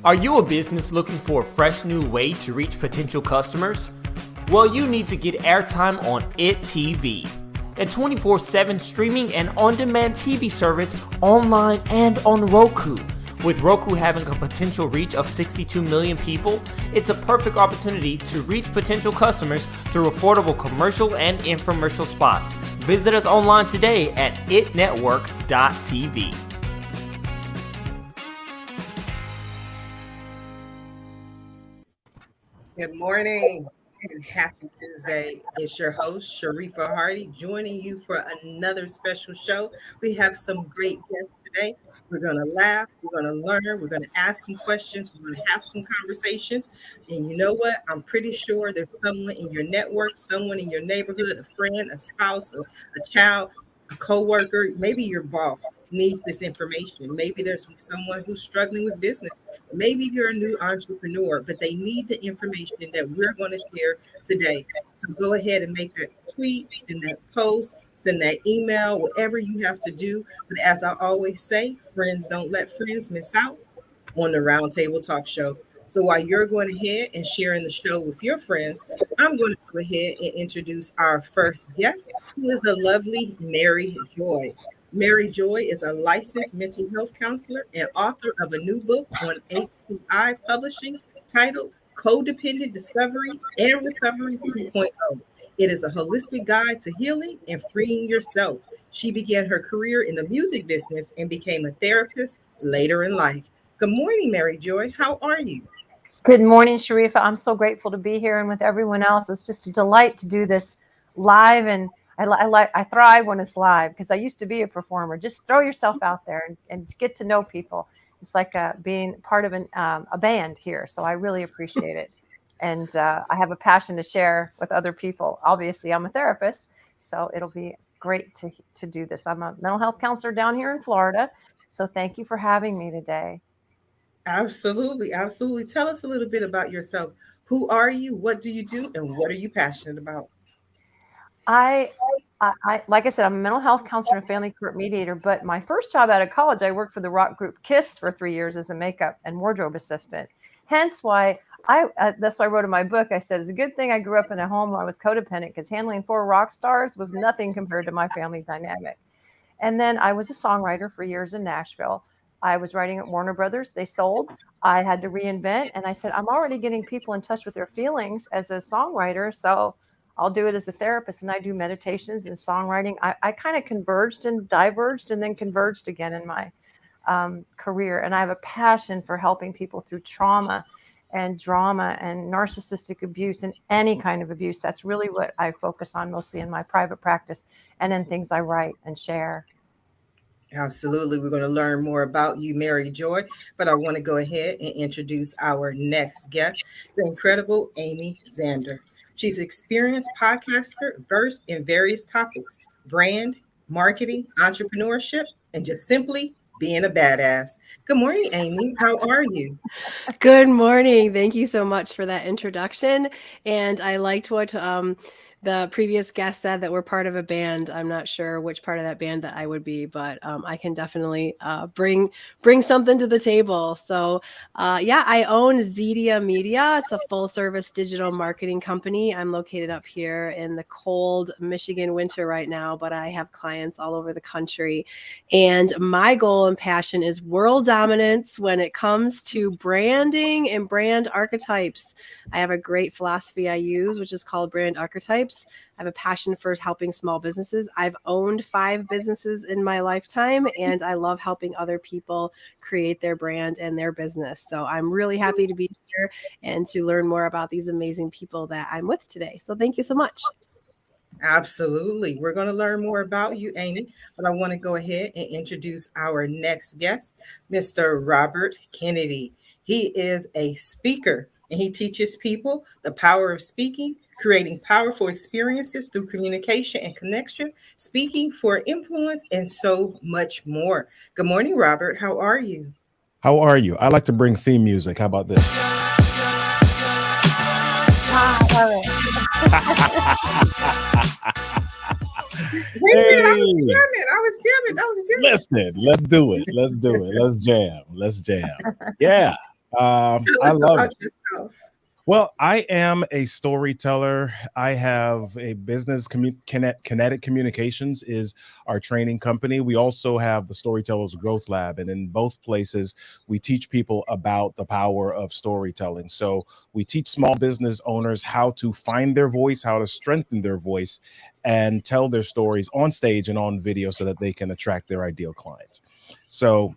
Are you a business looking for a fresh new way to reach potential customers? Well, you need to get airtime on IT TV, a 24/7 streaming and on-demand TV service online and on Roku. With Roku having a potential reach of 62 million people, it's a perfect opportunity to reach potential customers through affordable commercial and infomercial spots. Visit us online today at itnetwork.tv. Good morning and happy Tuesday. It's your host, Sharifah Hardie, joining you for another special show. We have some great guests today. We're going to laugh, we're going to learn, we're going to ask some questions, we're going to have some conversations. And you know what? I'm pretty sure there's someone in your network, someone in your neighborhood, a friend, a spouse, a child, a coworker, maybe your boss needs this information. Maybe there's someone who's struggling with business. Maybe you're a new entrepreneur, but they need the information that we're going to share today. So go ahead and make that tweet, send that post, send that email, whatever you have to do. But as I always say, friends don't let friends miss out on the Roundtable Talk Show. So while you're going ahead and sharing the show with your friends, I'm going to go ahead and introduce our first guest, who is the lovely Mary Joy. Mary Joy is a licensed mental health counselor and author of a new book on HCI Publishing titled Codependent Discovery and Recovery 2.0. It is a holistic guide to healing and freeing yourself. She began her career in the music business and became a therapist later in life. Good morning, Mary Joy. How are you? Good morning, Sharifah. I'm so grateful to be here and with everyone else. It's just a delight to do this live, and I thrive when it's live because I used to be a performer. Just throw yourself out there and get to know people. It's like being part of a band here, so I really appreciate it. And I have a passion to share with other people. Obviously, I'm a therapist, so it'll be great to do this. I'm a mental health counselor down here in Florida, so thank you for having me today. Absolutely. Absolutely. Tell us a little bit about yourself. Who are you? What do you do? And what are you passionate about? I like I said, I'm a mental health counselor and family court mediator, but my first job out of college, I worked for the rock group Kiss for 3 years as a makeup and wardrobe assistant. Hence why that's why I wrote in my book, I said, it's a good thing I grew up in a home where I was codependent because handling 4 rock stars was nothing compared to my family dynamic. And then I was a songwriter for years in Nashville. I was writing at Warner Brothers. They sold. I had to reinvent. And I said, I'm already getting people in touch with their feelings as a songwriter. So I'll do it as a therapist. And I do meditations and songwriting. I kind of converged and diverged and then converged again in my career. And I have a passion for helping people through trauma and drama and narcissistic abuse and any kind of abuse. That's really what I focus on mostly in my private practice and in things I write and share. Absolutely. We're going to learn more about you, Mary Joy, but I want to go ahead and introduce our next guest, the incredible Amy Zander. She's an experienced podcaster, versed in various topics, brand, marketing, entrepreneurship, and just simply being a badass. Good morning, Amy. How are you? Good morning. Thank you so much for that introduction. And I liked what the previous guest said, that we're part of a band. I'm not sure which part of that band that I would be, but I can definitely bring something to the table. So yeah, I own Zedia Media. It's a full service digital marketing company. I'm located up here in the cold Michigan winter right now, but I have clients all over the country. And my goal and passion is world dominance when it comes to branding and brand archetypes. I have a great philosophy I use, which is called brand archetypes. I have a passion for helping small businesses. I've owned 5 businesses in my lifetime, and I love helping other people create their brand and their business. So I'm really happy to be here and to learn more about these amazing people that I'm with today. So thank you so much. Absolutely. We're going to learn more about you, Amy, but I want to go ahead and introduce our next guest, Mr. Robert Kennedy. He is a speaker, and he teaches people the power of speaking, creating powerful experiences through communication and connection, speaking for influence, and so much more. Good morning, Robert. How are you? How are you? I like to bring theme music. How about this? Wait a minute, I was jamming. Listen, let's do it. Let's jam. Yeah. Tell I us love about it. yourself. Well, I am a storyteller. I have a business, Kinetic Communications is our training company. We also have the Storytellers Growth Lab. And in both places, we teach people about the power of storytelling. So we teach small business owners how to find their voice, how to strengthen their voice, and tell their stories on stage and on video so that they can attract their ideal clients. So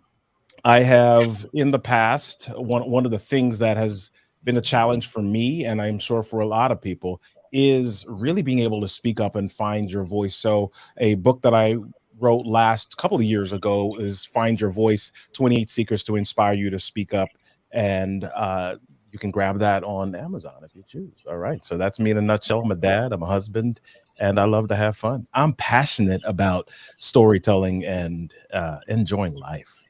I have in the past, one of the things that has been a challenge for me, and I'm sure for a lot of people, is really being able to speak up and find your voice. So a book that I wrote last couple of years ago is Find Your Voice, 28 Secrets to Inspire You to Speak Up. And you can grab that on Amazon if you choose. All right. So that's me in a nutshell. I'm a dad, I'm a husband, and I love to have fun. I'm passionate about storytelling and enjoying life.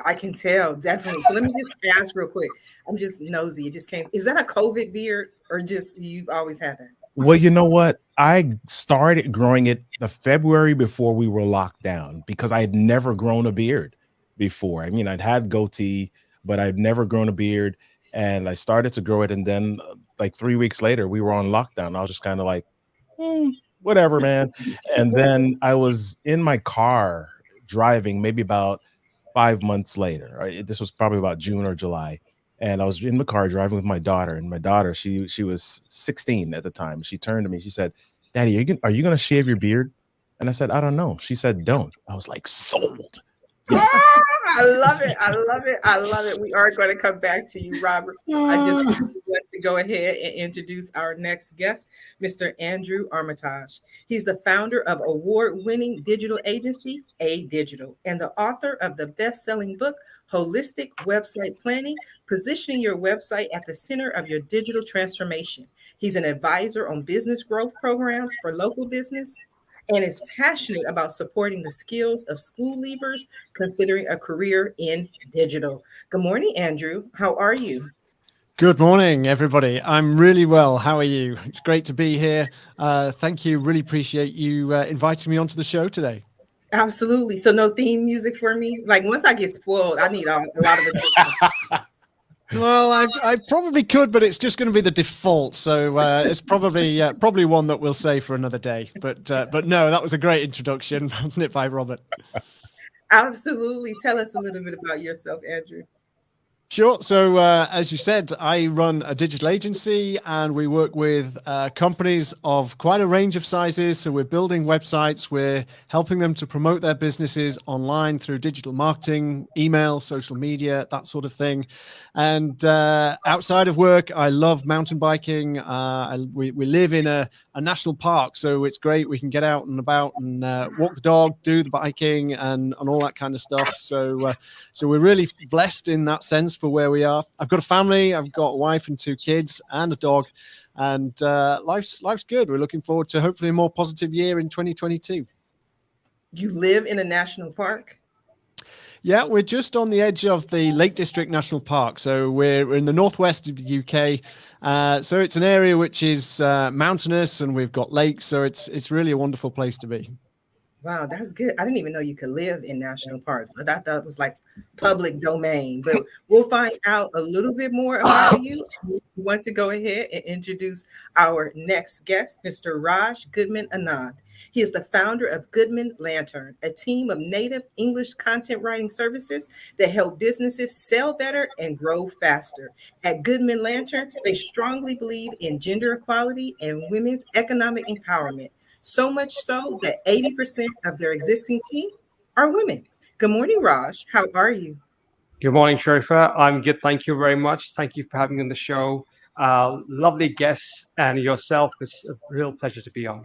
I can tell, definitely. So let me just ask real quick. I'm just nosy. It just came. Is that a COVID beard or just you've always had that? Well, you know what? I started growing it the February before we were locked down because I had never grown a beard before. I mean, I'd had goatee, but I'd never grown a beard. And I started to grow it. And then, like 3 weeks later, we were on lockdown. I was just kind of like, whatever, man. And then I was in my car driving maybe about 5 months later. Right? This was probably about June or July. And I was in the car driving with my daughter. And my daughter, she was 16 at the time. She turned to me. She said, "Daddy, are you going to shave your beard?" And I said, "I don't know." She said, "Don't." I was like, sold. Yes. I love it. I love it. I love it. We are going to come back to you, Robert. I just want to go ahead and introduce our next guest, Mr. Andrew Armitage. He's the founder of award-winning digital agency, A Digital, and the author of the best-selling book, Holistic Website Planning, Positioning Your Website at the Center of Your Digital Transformation. He's an advisor on business growth programs for local business and is passionate about supporting the skills of school leavers considering a career in digital. Good morning, Andrew. How are you? Good morning, everybody. I'm really well. How are you? It's great to be here. Thank you. Really appreciate you inviting me onto the show today. Absolutely. So no theme music for me? Like once I get spoiled, I need a lot of attention. Well, I probably could, but it's just going to be the default. So it's probably one that we'll say for another day. But no, that was a great introduction, wasn't it, by Robert? Absolutely. Tell us a little bit about yourself, Andrew. Sure. So as you said, I run a digital agency and we work with companies of quite a range of sizes. So we're building websites. We're helping them to promote their businesses online through digital marketing, email, social media, that sort of thing. And outside of work, I love mountain biking. We live in a national park, so it's great. We can get out and about and walk the dog, do the biking and all that kind of stuff. So we're really blessed in that sense for where we are. I've got a family. I've got a wife and 2 kids and a dog, and life's good. We're looking forward to hopefully a more positive year in 2022. You live in a national park? Yeah, we're just on the edge of the Lake District National Park. So we're in the northwest of the UK. So it's an area which is mountainous and we've got lakes. So it's really a wonderful place to be. Wow, that's good. I didn't even know you could live in national parks. I thought that was like public domain, but we'll find out a little bit more about you. We want to go ahead and introduce our next guest, Mr. Raj Goodman Anand. He is the founder of Goodman Lantern, a team of native English content writing services that help businesses sell better and grow faster. At Goodman Lantern, they strongly believe in gender equality and women's economic empowerment. So much so that 80% of their existing team are women. Good morning, Raj. How are you? Good morning, Sharifah. I'm good. Thank you very much. Thank you for having me on the show. Lovely guests, and yourself. It's a real pleasure to be on.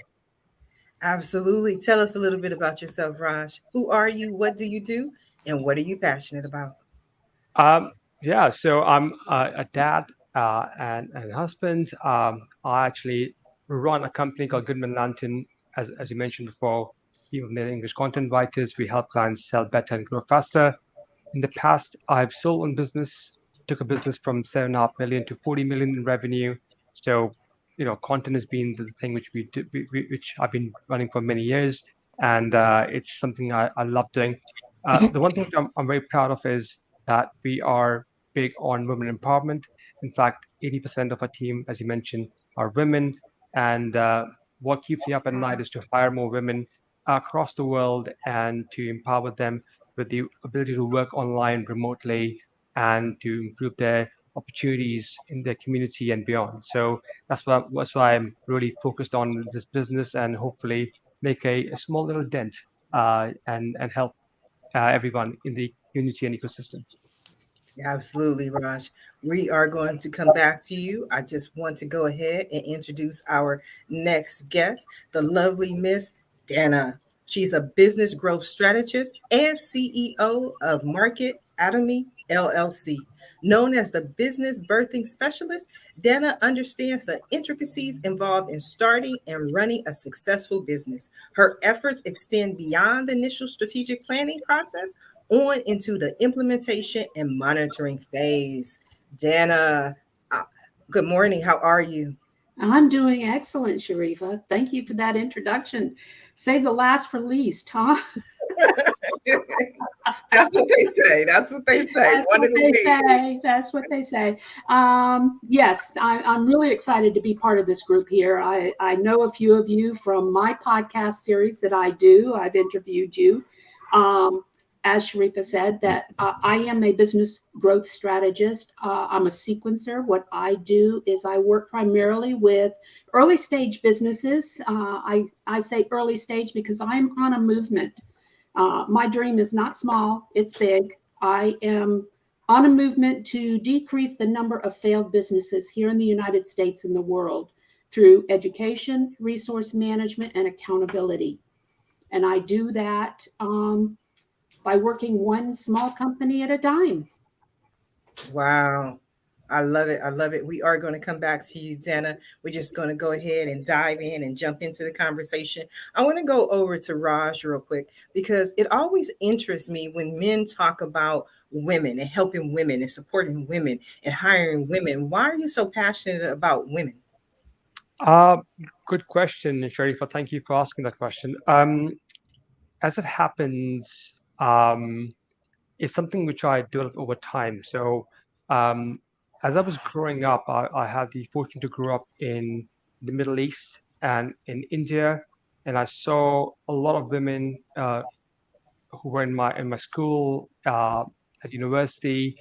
Absolutely. Tell us a little bit about yourself, Raj. Who are you? What do you do? And what are you passionate about? Yeah, so I'm a dad and a husband. I actually run a company called Goodman Lantern, as you mentioned before. Team of native English content writers. We help clients sell better and grow faster. In the past, I've sold on business, took a business from 7.5 million to 40 million in revenue. So, content has been the thing which we do, which I've been running for many years, and it's something I love doing. The one thing I'm very proud of is that we are big on women empowerment. In fact, 80% of our team, as you mentioned, are women. And what keeps me up at night is to hire more women across the world and to empower them with the ability to work online remotely and to improve their opportunities in their community and beyond. So that's why I'm really focused on this business and hopefully make a small little dent and help everyone in the community and ecosystem. Absolutely, Raj. We are going to come back to you. I just want to go ahead and introduce our next guest, the lovely Miss Dana. She's a business growth strategist and CEO of Market Atomy LLC. Known as the business birthing specialist, Dana understands the intricacies involved in starting and running a successful business. Her efforts extend beyond the initial strategic planning process on into the implementation and monitoring phase. Dana, good morning. How are you? I'm doing excellent, Sharifah. Thank you for that introduction. Save the last for least, huh? That's what they say. That's what they say. That's what they say. Yes, I'm really excited to be part of this group here. I know a few of you from my podcast series that I do. I've interviewed you. As Sharifah said, that I am a business growth strategist. I'm a sequencer. What I do is I work primarily with early stage businesses. I say early stage because I'm on a movement. My dream is not small, it's big. I am on a movement to decrease the number of failed businesses here in the United States and the world through education, resource management, and accountability. And I do that by working one small company at a time. Wow. I love it. I love it. We are going to come back to you, Dana. We're just going to go ahead and dive in and jump into the conversation. I want to go over to Raj real quick because it always interests me when men talk about women and helping women and supporting women and hiring women. Why are you so passionate about women? Good question, Sharifah. Thank you for asking that question. As it happens, it's something which I developed over time. So, as I was growing up, I had the fortune to grow up in the Middle East and in India, and I saw a lot of women who were in my school at university.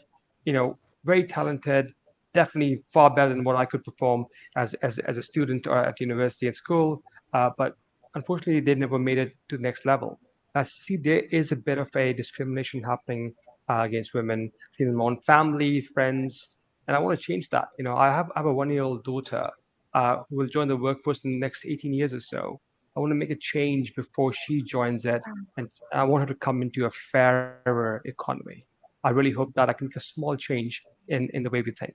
Very talented, definitely far better than what I could perform as a student or at university and school. But unfortunately, they never made it to the next level. I see there is a bit of a discrimination happening against women, in my own family, friends, and I want to change that. I have a 1-year-old daughter who will join the workforce in the next 18 years or so. I want to make a change before she joins it, and I want her to come into a fairer economy. I really hope that I can make a small change in the way we think.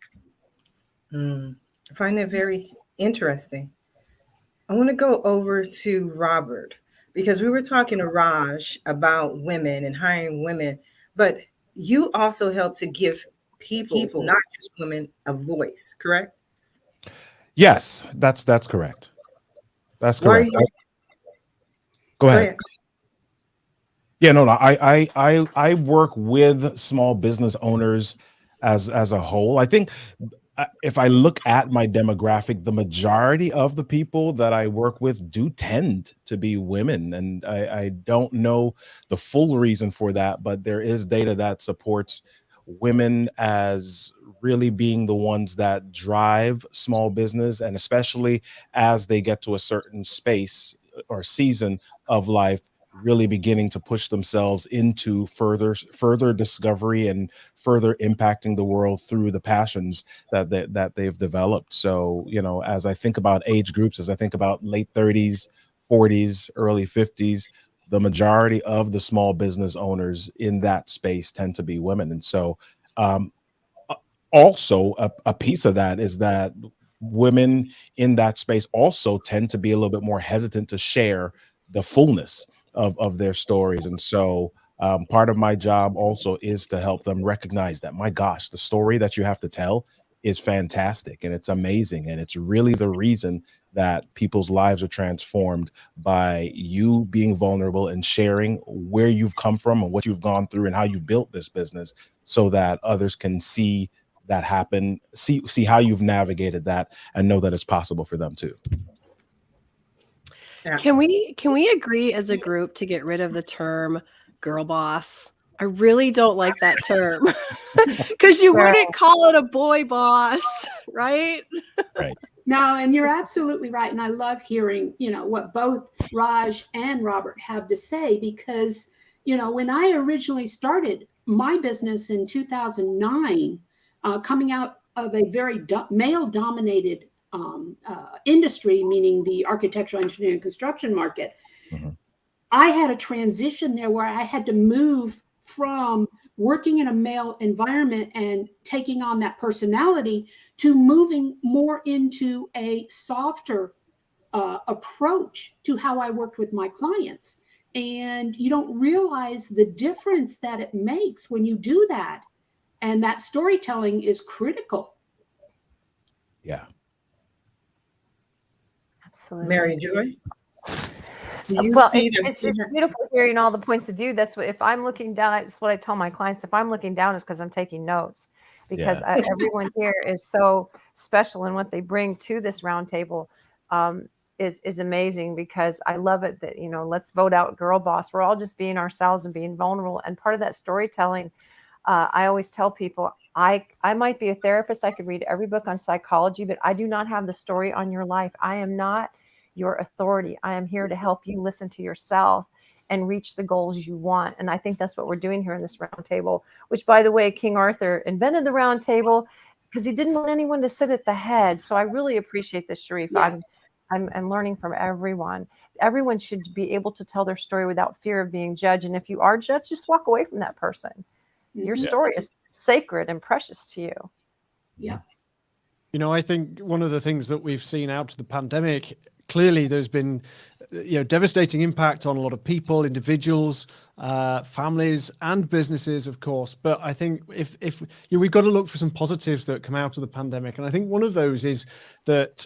I find that very interesting. I want to go over to Robert because we were talking to Raj about women and hiring women, but you also help to give people, not just women, a voice, correct? Yes, that's correct. That's correct. Go ahead. Yeah, no. I work with small business owners as a whole. I think if I look at my demographic, the majority of the people that I work with do tend to be women. And I don't know the full reason for that, but there is data that supports women as really being the ones that drive small business, and especially as they get to a certain space or season of life, really beginning to push themselves into further discovery and further impacting the world through the passions that they've developed. So, as I think about age groups, as I think about late 30s, 40s, early 50s, the majority of the small business owners in that space tend to be women. And so also a piece of that is that women in that space also tend to be a little bit more hesitant to share the fullness of their stories. And so part of my job also is to help them recognize that, my gosh, the story that you have to tell is fantastic and it's amazing. And it's really the reason that people's lives are transformed by you being vulnerable and sharing where you've come from and what you've gone through and how you've built this business, so that others can see that happen, see how you've navigated that, and know that it's possible for them too. Yeah. Can we agree as a group to get rid of the term girl boss? I really don't like that term because you wouldn't call it a boy boss, right? Right. No, and you're absolutely right. And I love hearing, what both Raj and Robert have to say, because, when I originally started my business in 2009, coming out of a very male-dominated industry, meaning the architectural engineering and construction market, I had a transition there where I had to move from working in a male environment and taking on that personality to moving more into a softer approach to how I worked with my clients. And you don't realize the difference that it makes when you do that. And that storytelling is critical. Yeah. Absolutely. Mary Joy? Well, it's beautiful hearing all the points of view. That's what, if I'm looking down, that's what I tell my clients. If I'm looking down, it's because I'm taking notes, because everyone here is so special, and what they bring to this roundtable is amazing, because I love it that, let's vote out girl boss. We're all just being ourselves and being vulnerable. And part of that storytelling, I always tell people, I might be a therapist. I could read every book on psychology, but I do not have the story on your life. I am not your authority. I am here to help you listen to yourself and reach the goals you want. And I think that's what we're doing here in this roundtable, which, by the way, King Arthur invented the roundtable because he didn't want anyone to sit at the head. So I really appreciate this, Sharifah. Yes. I'm learning from everyone. Everyone should be able to tell their story without fear of being judged. And if you are judged, just walk away from that person. Your story is sacred and precious to you. Yeah. I think one of the things that we've seen out of the pandemic, clearly there's been devastating impact on a lot of people, individuals, families, and businesses, of course. But I think if we've got to look for some positives that come out of the pandemic. And I think one of those is that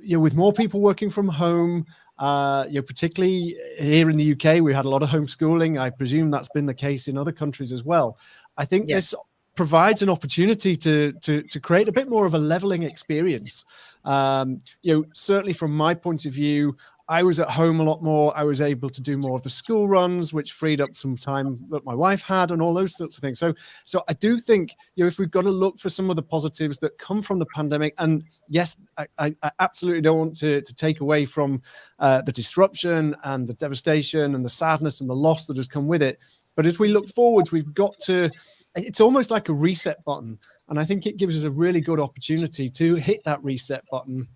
with more people working from home, particularly here in the UK, we had a lot of homeschooling. I presume that's been the case in other countries as well. I think this provides an opportunity to create a bit more of a leveling experience. Certainly from my point of view, I was at home a lot more. I was able to do more of the school runs, which freed up some time that my wife had, and all those sorts of things. So I do think, if we've got to look for some of the positives that come from the pandemic, and yes, I absolutely don't want to take away from the disruption and the devastation and the sadness and the loss that has come with it. But as we look forwards, we've got to, it's almost like a reset button. And I think it gives us a really good opportunity to hit that reset button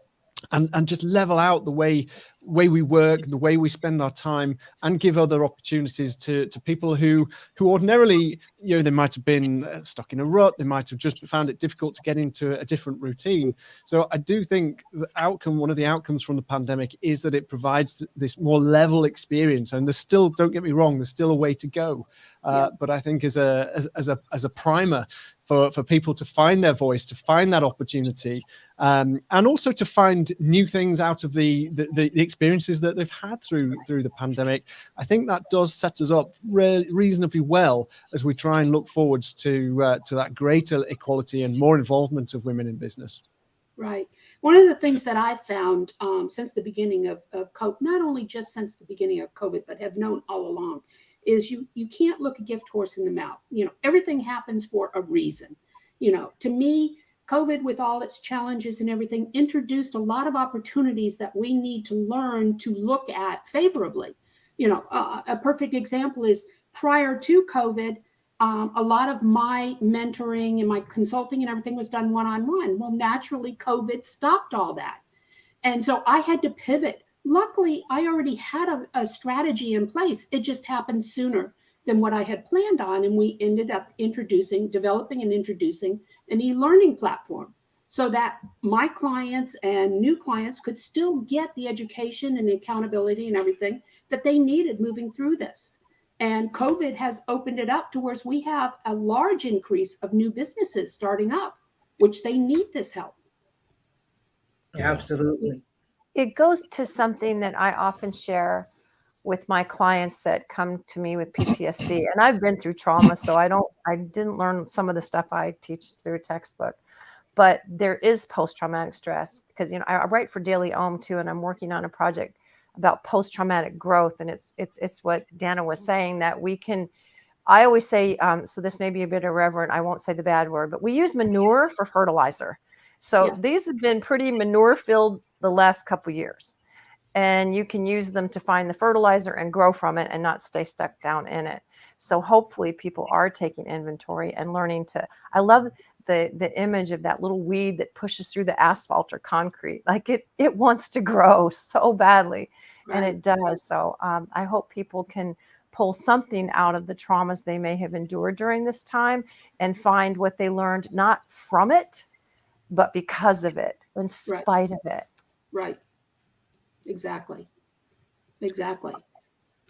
and just level out the way we work, the way we spend our time, and give other opportunities to people who ordinarily, they might have been stuck in a rut. They might have just found it difficult to get into a different routine. So I do think one of the outcomes from the pandemic is that it provides this more level experience. And there's still, don't get me wrong, there's still a way to go. But I think as a primer for people to find their voice, to find that opportunity, and also to find new things out of the experiences that they've had through the pandemic, I think that does set us up reasonably well as we try and look forwards to that greater equality and more involvement of women in business. Right. One of the things that I've found since the beginning of COVID, not only just since the beginning of COVID, but have known all along, is you can't look a gift horse in the mouth. Everything happens for a reason. To me, COVID, with all its challenges and everything, introduced a lot of opportunities that we need to learn to look at favorably. A perfect example is prior to COVID, a lot of my mentoring and my consulting and everything was done one-on-one. Well, naturally, COVID stopped all that. And so I had to pivot. Luckily, I already had a strategy in place. It just happened sooner than what I had planned on. And we ended up developing and introducing an e-learning platform so that my clients and new clients could still get the education and the accountability and everything that they needed moving through this. And COVID has opened it up to where we have a large increase of new businesses starting up which they need this help. Absolutely. It goes to something that I often share with my clients that come to me with PTSD. And I've been through trauma, so I didn't learn some of the stuff I teach through a textbook. But there is post-traumatic stress because, I write for Daily Ohm too, and I'm working on a project about post-traumatic growth. And it's what Dana was saying, that we can, I always say, so this may be a bit irreverent, I won't say the bad word, but we use manure for fertilizer. So these have been pretty manure-filled the last couple years. And you can use them to find the fertilizer and grow from it and not stay stuck down in it. So hopefully people are taking inventory and learning to, I love the image of that little weed that pushes through the asphalt or concrete. Like it wants to grow so badly, and it does. So I hope people can pull something out of the traumas they may have endured during this time and find what they learned, not from it, but because of it, in spite of it. Right. Exactly.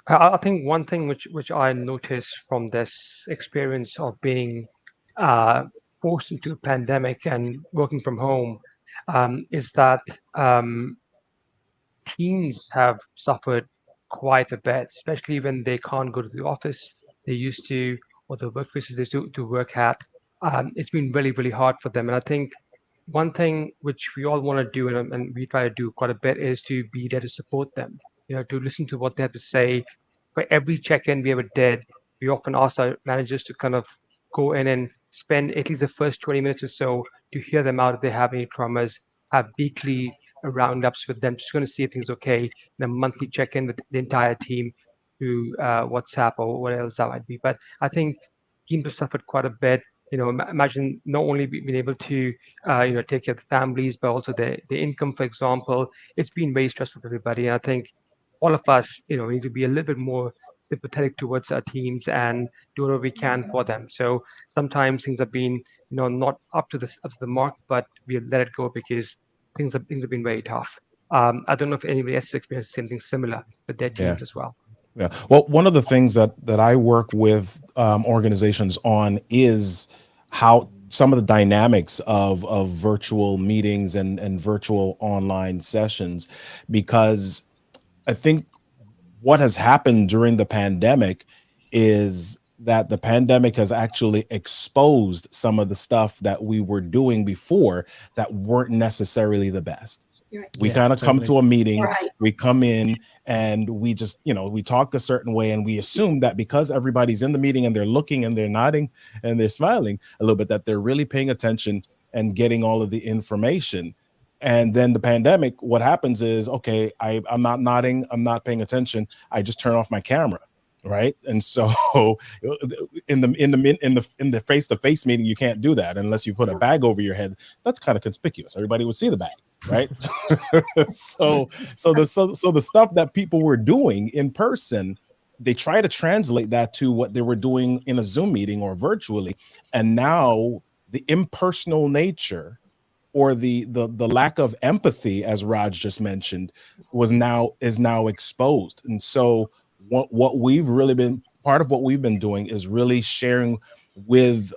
I think one thing which I noticed from this experience of being forced into a pandemic and working from home is that teens have suffered quite a bit, especially when they can't go to the office they used to, or the workplaces they used to work at. It's been really, really hard for them. And I think one thing which we all want to do, and we try to do quite a bit, is to be there to support them, to listen to what they have to say. For every check-in we ever did, we often asked our managers to kind of go in and spend at least the first 20 minutes or so to hear them out if they have any traumas, have weekly roundups with them, just going to see if things okay, and a monthly check-in with the entire team through WhatsApp or what else that might be. But I think teams have suffered quite a bit. Imagine not only being able to, take care of the families, but also the income, for example. It's been very stressful for everybody. And I think all of us, need to be a little bit more sympathetic towards our teams and do whatever we can for them. So sometimes things have been, not up to the mark, but we let it go because things have been very tough. I don't know if anybody else experienced something similar with their teams as well. Yeah. Well, one of the things that I work with organizations on is how some of the dynamics of virtual meetings and virtual online sessions, because I think what has happened during the pandemic is that the pandemic has actually exposed some of the stuff that we were doing before that weren't necessarily the best. We kind of come to a meeting, we come in and we just, we talk a certain way and we assume that because everybody's in the meeting and they're looking and they're nodding and they're smiling a little bit, that they're really paying attention and getting all of the information. And then the pandemic, what happens is, okay, I'm not nodding, I'm not paying attention, I just turn off my camera. Right. And so in the face-to-face meeting, you can't do that unless you put a bag over your head. That's kind of conspicuous. Everybody would see the bag. Right. So the stuff that people were doing in person, they try to translate that to what they were doing in a Zoom meeting or virtually. And now the impersonal nature or the lack of empathy, as Raj just mentioned, is now exposed. And so what we've really been part of what we've been doing is really sharing with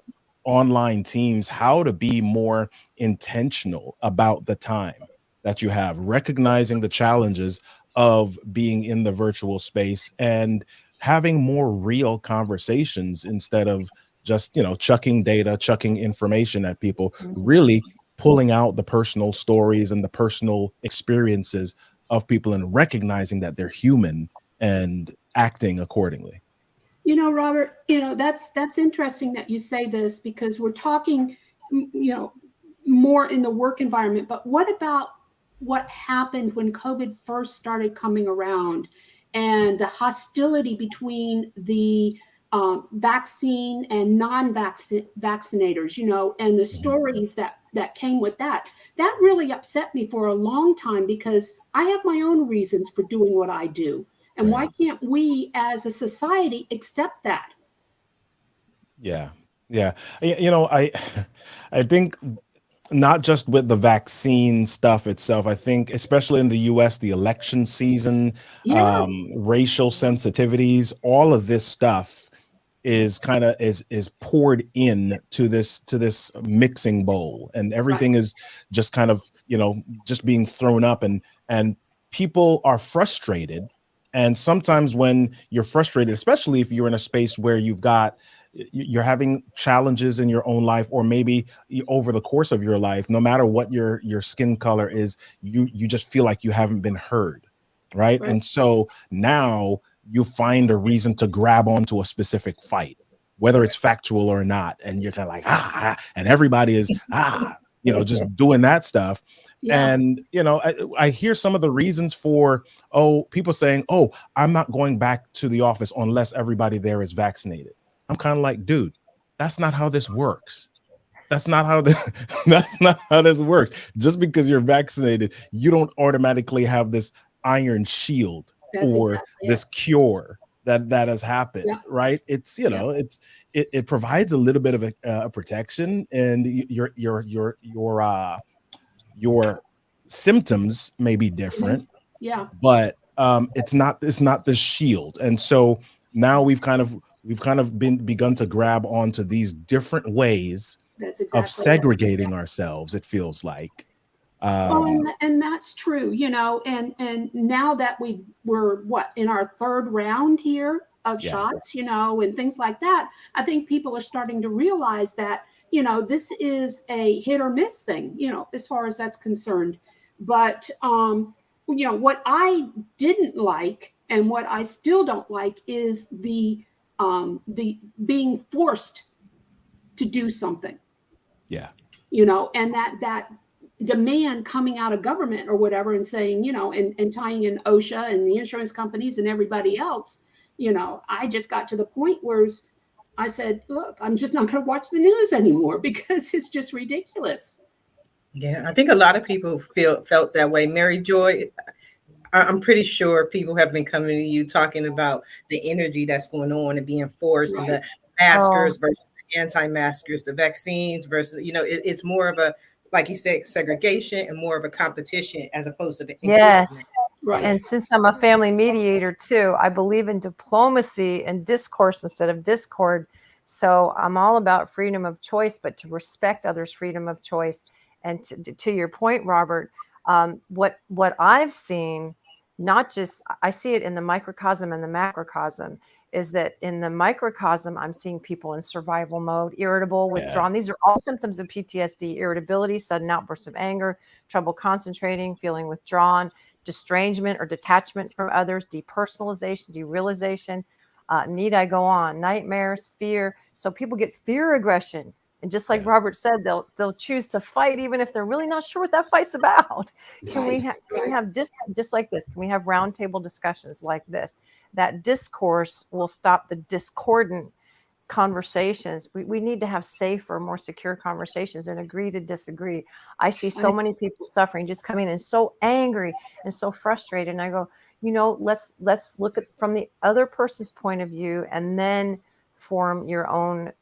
online teams how to be more intentional about the time that you have, recognizing the challenges of being in the virtual space and having more real conversations instead of just, chucking data, chucking information at people, really pulling out the personal stories and the personal experiences of people and recognizing that they're human and acting accordingly. Robert, that's interesting that you say this, because we're talking, more in the work environment. But what about what happened when COVID first started coming around and the hostility between the vaccine and non-vaccinators, and the stories that came with that? That really upset me for a long time, because I have my own reasons for doing what I do. And why can't we as a society accept that? Yeah. I think not just with the vaccine stuff itself, I think especially in the US, the election season, racial sensitivities, all of this stuff is kind of is poured in to this mixing bowl, and everything is just kind of, you know, just being thrown up, and people are frustrated. And sometimes when you're frustrated, especially if you're in a space where you're having challenges in your own life, or maybe over the course of your life, no matter what your skin color is, you just feel like you haven't been heard, right? And so now you find a reason to grab onto a specific fight, whether it's factual or not, and you're kind of like and everybody is you know, just doing that stuff. And you know, I hear some of the reasons for people saying, I'm not going back to the office unless everybody there is vaccinated. I'm kind of like, dude, that's not how this works. That's not how this works. Just because you're vaccinated, you don't automatically have this iron shield or this cure that has happened, right? It's, you know, it provides a little bit of a protection, and your symptoms may be different, but it's not the shield. And so now we've kind of begun to grab onto these different ways of segregating ourselves, it feels like. And that's true, you know, and now that we're in our third round here of shots, you know, and things like that, I think people are starting to realize that, you know, this is a hit or miss thing, you know, as far as that's concerned. But, you know, what I didn't like and what I still don't like is the being forced to do something. Yeah. You know, and that demand coming out of government or whatever, and saying, you know, and tying in OSHA and the insurance companies and everybody else, you know, I just got to the point where I said, look, I'm just not going to watch the news anymore because it's just ridiculous. Yeah, I think a lot of people felt that way. Mary Joy, I'm pretty sure people have been coming to you talking about the energy that's going on and being forced, and the maskers versus the anti-maskers, the vaccines versus, you know, it's more of a, like you said, segregation and more of a competition as opposed to the inclusiveness. Right. And since I'm a family mediator too, I believe in diplomacy and discourse instead of discord. So I'm all about freedom of choice, but to respect others' freedom of choice. And to your point, Robert, what I've seen, not just, I see it in the microcosm and the macrocosm, is that in the microcosm, I'm seeing people in survival mode, irritable, withdrawn. These are all symptoms of PTSD: irritability, sudden outbursts of anger, trouble concentrating, feeling withdrawn, estrangement or detachment from others, depersonalization, derealization. Need I go on? Nightmares, fear. So people get fear aggression. And just like Robert said, they'll choose to fight even if they're really not sure what that fight's about. Can we have just like this? Can we have roundtable discussions like this? That discourse will stop the discordant conversations. We need to have safer, more secure conversations and agree to disagree. I see so many people suffering, just coming in so angry and so frustrated. And I go, you know, let's look at from the other person's point of view, and then form your own,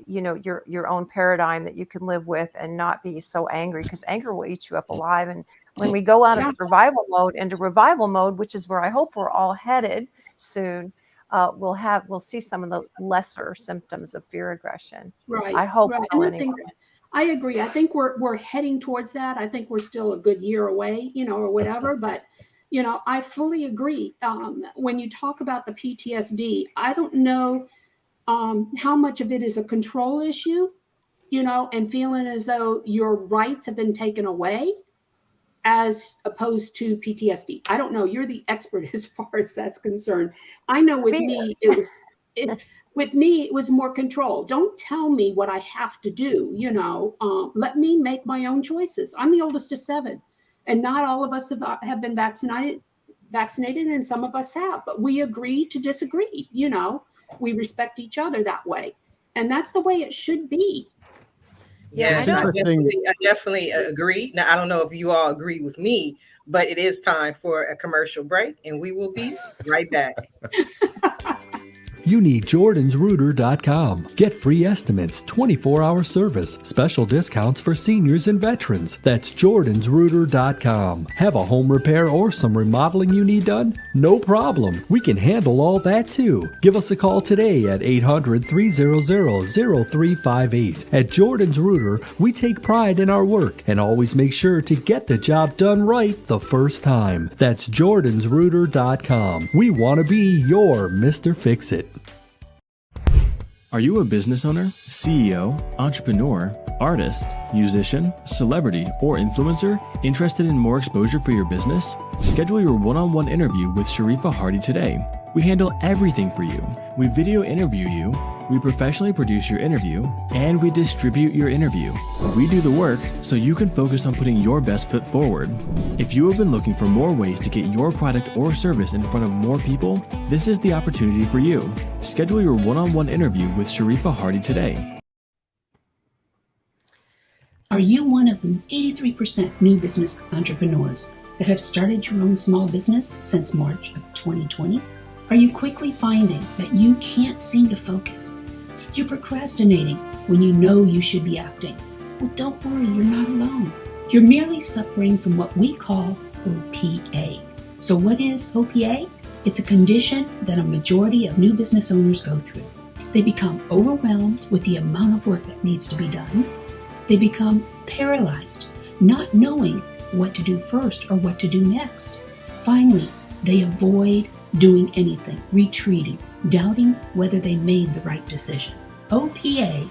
you know, your own paradigm that you can live with, and not be so angry, because anger will eat you up alive. And when we go out of survival mode into revival mode, which is where I hope we're all headed soon, we'll see some of the lesser symptoms of fear aggression. Right. I hope so. Anyway. I agree. I think we're heading towards that. I think we're still a good year away, you know, or whatever. But, you know, I fully agree. When you talk about the PTSD, I don't know how much of it is a control issue, you know, and feeling as though your rights have been taken away, as opposed to PTSD. I don't know. You're the expert as far as that's concerned. I know with me, it was more control. Don't tell me what I have to do. You know, let me make my own choices. I'm the oldest of 7, and not all of us have been vaccinated, and some of us have. But we agree to disagree. You know, we respect each other that way, and that's the way it should be. Yeah, I definitely agree. Now, I don't know if you all agree with me, but it is time for a commercial break, and we will be right back. You need jordansrooter.com. Get free estimates, 24-hour service, special discounts for seniors and veterans. That's jordansrooter.com. Have a home repair or some remodeling you need done? No problem. We can handle all that too. Give us a call today at 800-300-0358. At Jordan's Rooter, we take pride in our work and always make sure to get the job done right the first time. That's jordansrooter.com. We want to be your Mr. Fix-It. Are you a business owner, CEO, entrepreneur, artist, musician, celebrity, or influencer interested in more exposure for your business? Schedule your one-on-one interview with Sharifah Hardie today. We handle everything for you. We video interview you, we professionally produce your interview, and we distribute your interview. We do the work so you can focus on putting your best foot forward. If you have been looking for more ways to get your product or service in front of more people, this is the opportunity for you. Schedule your one-on-one interview with Sharifah Hardie today. Are you one of the 83% new business entrepreneurs that have started your own small business since March of 2020? Are you quickly finding that you can't seem to focus? You're procrastinating when you know you should be acting. Well, don't worry, you're not alone. You're merely suffering from what we call OPA. So what is OPA? It's a condition that a majority of new business owners go through. They become overwhelmed with the amount of work that needs to be done. They become paralyzed, not knowing what to do first or what to do next. Finally, they avoid doing anything, retreating, doubting whether they made the right decision. OPA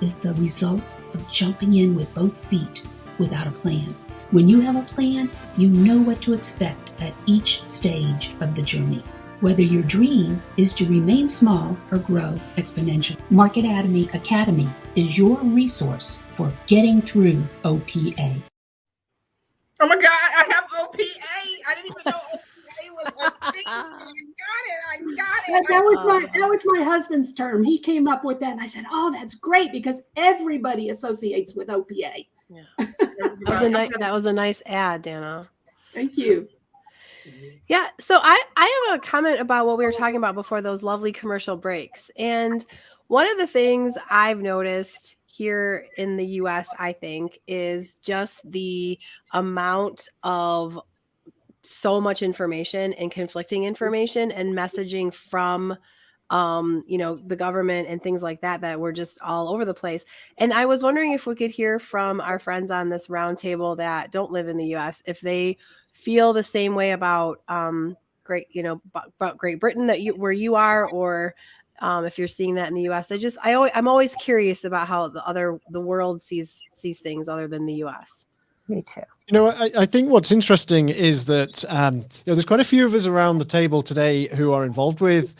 is the result of jumping in with both feet without a plan. When you have a plan, you know what to expect at each stage of the journey. Whether your dream is to remain small or grow exponentially, Market Academy is your resource for getting through OPA. Oh my God, I have OPA. I didn't even know OPA was a thing. I got it. That was my husband's term. He came up with that, and I said, "Oh, that's great," because everybody associates with OPA. Yeah, that was a nice ad, Dana. Thank you. Yeah, so I have a comment about what we were talking about before those lovely commercial breaks. And one of the things I've noticed here in the US, I think, is just the amount of so much information and conflicting information and messaging from the government and things like that, that were just all over the place. And I was wondering if we could hear from our friends on this roundtable that don't live in the US, if they feel the same way about Great Britain where you are, or if you're seeing that in the US. I'm always curious about how the world sees things other than the US. Me too. I think what's interesting is that there's quite a few of us around the table today who are involved with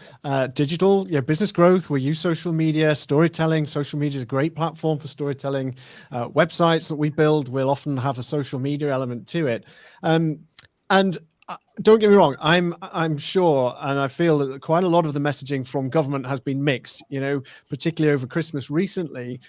digital business growth. We use social media, storytelling. Social media is a great platform for storytelling. Websites that we build will often have a social media element to it. And don't get me wrong, I'm sure, and I feel that quite a lot of the messaging from government has been mixed, particularly over Christmas recently.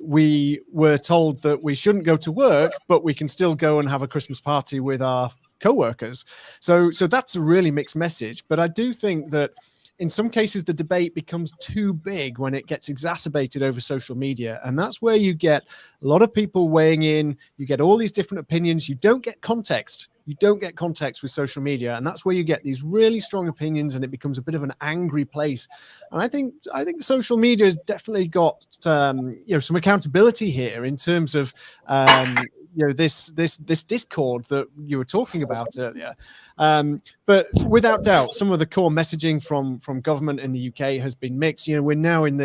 We were told that we shouldn't go to work, but we can still go and have a Christmas party with our co-workers. So that's a really mixed message. But I do think that in some cases, the debate becomes too big when it gets exacerbated over social media. And that's where you get a lot of people weighing in. You get all these different opinions. You don't get context. You don't get context with social media. And that's where you get these really strong opinions, and it becomes a bit of an angry place. And I think social media has definitely got some accountability here in terms of this discord that you were talking about earlier. But without doubt, some of the core messaging from government in the UK has been mixed. We're now in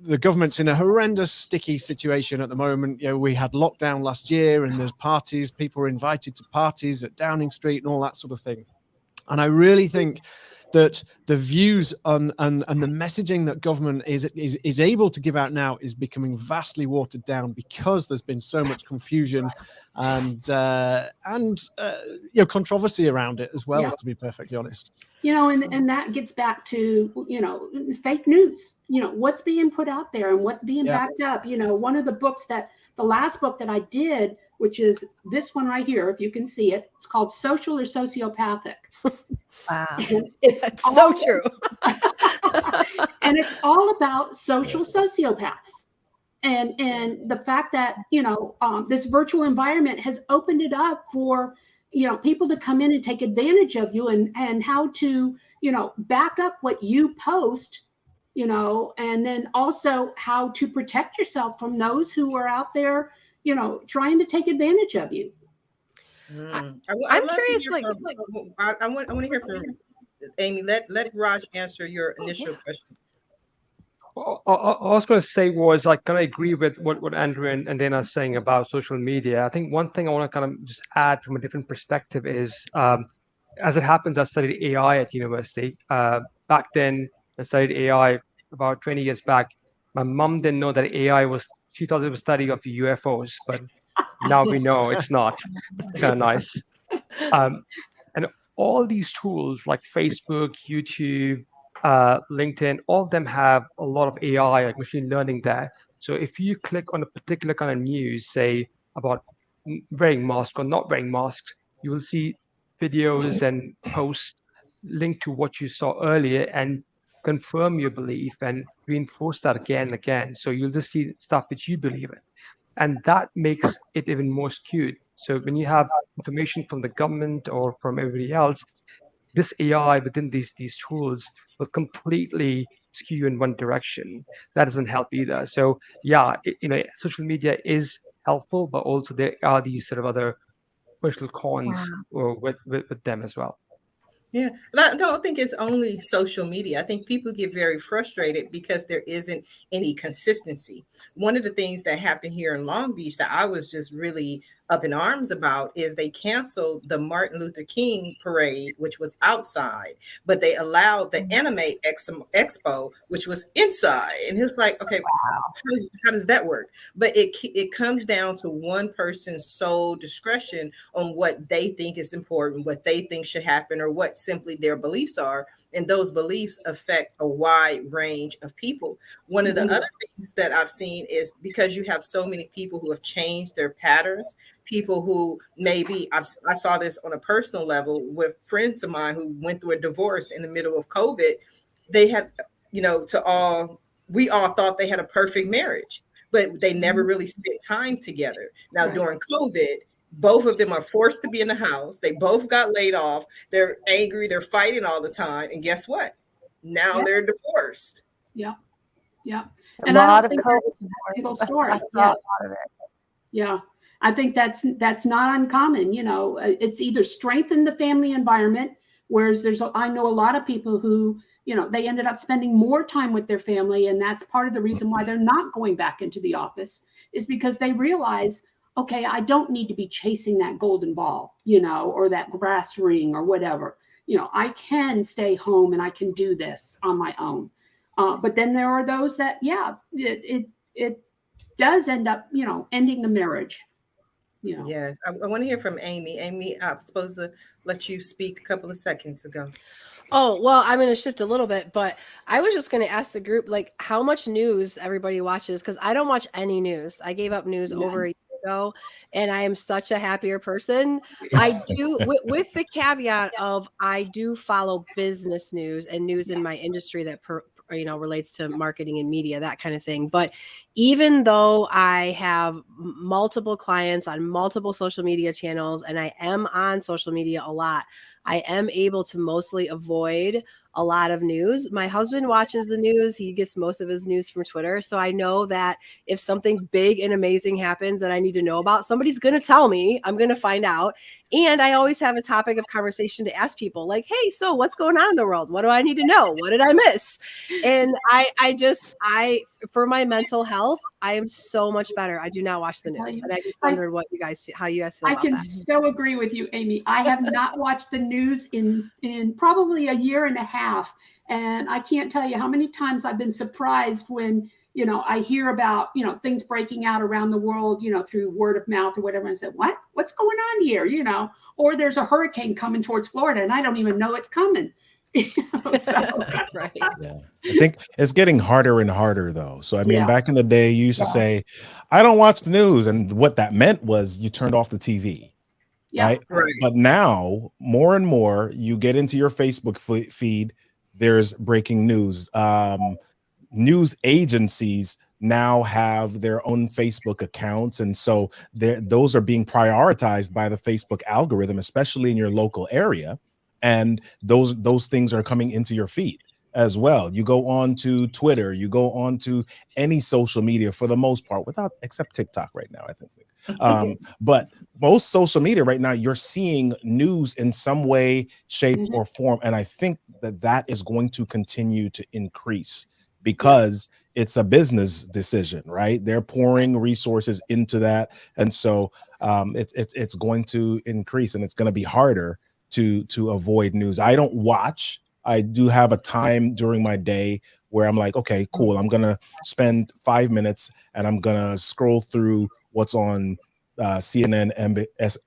the government's in a horrendous sticky situation at the moment. We had lockdown last year, and there's parties, people were invited to parties at Downing Street and all that sort of thing. And I really think that the views and the messaging that government is able to give out now is becoming vastly watered down because there's been so much confusion and controversy around it as well, to be perfectly honest. And that gets back to, fake news, what's being put out there and what's being backed up. One of the last book that I did, which is this one right here, if you can see it, it's called Social or Sociopathic. Wow. It's so true. And it's all about social sociopaths. And the fact that, this virtual environment has opened it up for, people to come in and take advantage of you, and how to, back up what you post, and then also how to protect yourself from those who are out there, trying to take advantage of you. I'm curious, I want to hear from Amy. Let Raj answer your initial question. All I was going to say was I kind of agree with what Andrew and Dana are saying about social media. I think one thing I want to kind of just add from a different perspective is, as it happens, I studied AI at university. Back then, I studied AI about 20 years back. My mom didn't know that AI was, she thought it was study of UFOs, but now we know it's not. Kind of nice. And all these tools like Facebook, YouTube, LinkedIn, all of them have a lot of AI, like machine learning there. So if you click on a particular kind of news, say about wearing masks or not wearing masks, you will see videos and posts linked to what you saw earlier and confirm your belief and reinforce that again and again. So you'll just see stuff which you believe in. And that makes it even more skewed. So when you have information from the government or from everybody else, this AI within these tools will completely skew in one direction. That doesn't help either. So yeah, social media is helpful, but also there are these sort of other personal cons with them as well. Yeah, I don't think it's only social media. I think people get very frustrated because there isn't any consistency. One of the things that happened here in Long Beach that I was just really up in arms about is they canceled the Martin Luther King parade, which was outside, but they allowed the Anime Expo, which was inside. And it's like, okay, how does that work? But it comes down to one person's sole discretion on what they think is important, what they think should happen, or what simply their beliefs are. And those beliefs affect a wide range of people. One of the other things that I've seen is because you have so many people who have changed their patterns, people who maybe I saw this on a personal level with friends of mine who went through a divorce in the middle of COVID. They had, we all thought they had a perfect marriage, but they never really spent time together. Now, during COVID, both of them are forced to be in the house. They both got laid off. They're angry. They're fighting all the time. And guess what? Now they're divorced. Yeah. Yeah. And I don't think that's a single story. Yeah. I think that's not uncommon. It's either strengthened the family environment, whereas I know a lot of people who, they ended up spending more time with their family. And that's part of the reason why they're not going back into the office, is because they realize, okay, I don't need to be chasing that golden ball, or that brass ring or whatever. I can stay home and I can do this on my own. But then there are those that, it does end up, ending the marriage. Yes, I want to hear from Amy. Amy, I was supposed to let you speak a couple of seconds ago. Oh, well, I'm going to shift a little bit, but I was just going to ask the group, like, how much news everybody watches, because I don't watch any news. I gave up news over a year ago, and I am such a happier person. I do, with the caveat of I do follow business news and news in my industry that relates to marketing and media, that kind of thing. But even though I have multiple clients on multiple social media channels, and I am on social media a lot, I am able to mostly avoid a lot of news. My husband watches the news. He gets most of his news from Twitter. So I know that if something big and amazing happens that I need to know about, somebody's going to tell me. I'm going to find out. And I always have a topic of conversation to ask people, like, hey, so what's going on in the world? What do I need to know? What did I miss? And I for my mental health, I am so much better. I do not watch the news. And I just wondered how you guys feel about that. I can so agree with you, Amy. I have not watched the news in probably a year and a half. And I can't tell you how many times I've been surprised when, I hear about, things breaking out around the world, through word of mouth or whatever. And I said, what's going on here? Or there's a hurricane coming towards Florida and I don't even know it's coming. Right. Yeah. I think it's getting harder and harder though. So I mean, back in the day, you used to say, I don't watch the news. And what that meant was you turned off the TV. Right? But now more and more you get into your Facebook feed, there's breaking news. news agencies now have their own Facebook accounts, and so those are being prioritized by the Facebook algorithm, especially in your local area, and those things are coming into your feed as well. You go on to Twitter, you go on to any social media for the most part, except TikTok right now, I think. But most social media right now, you're seeing news in some way, shape, or form, and I think that is going to continue to increase because it's a business decision, right? They're pouring resources into that, and so it's going to increase, and it's going to be harder to avoid news. I don't watch. I do have a time during my day where I'm like, okay, cool. I'm going to spend 5 minutes and I'm going to scroll through what's on CNN,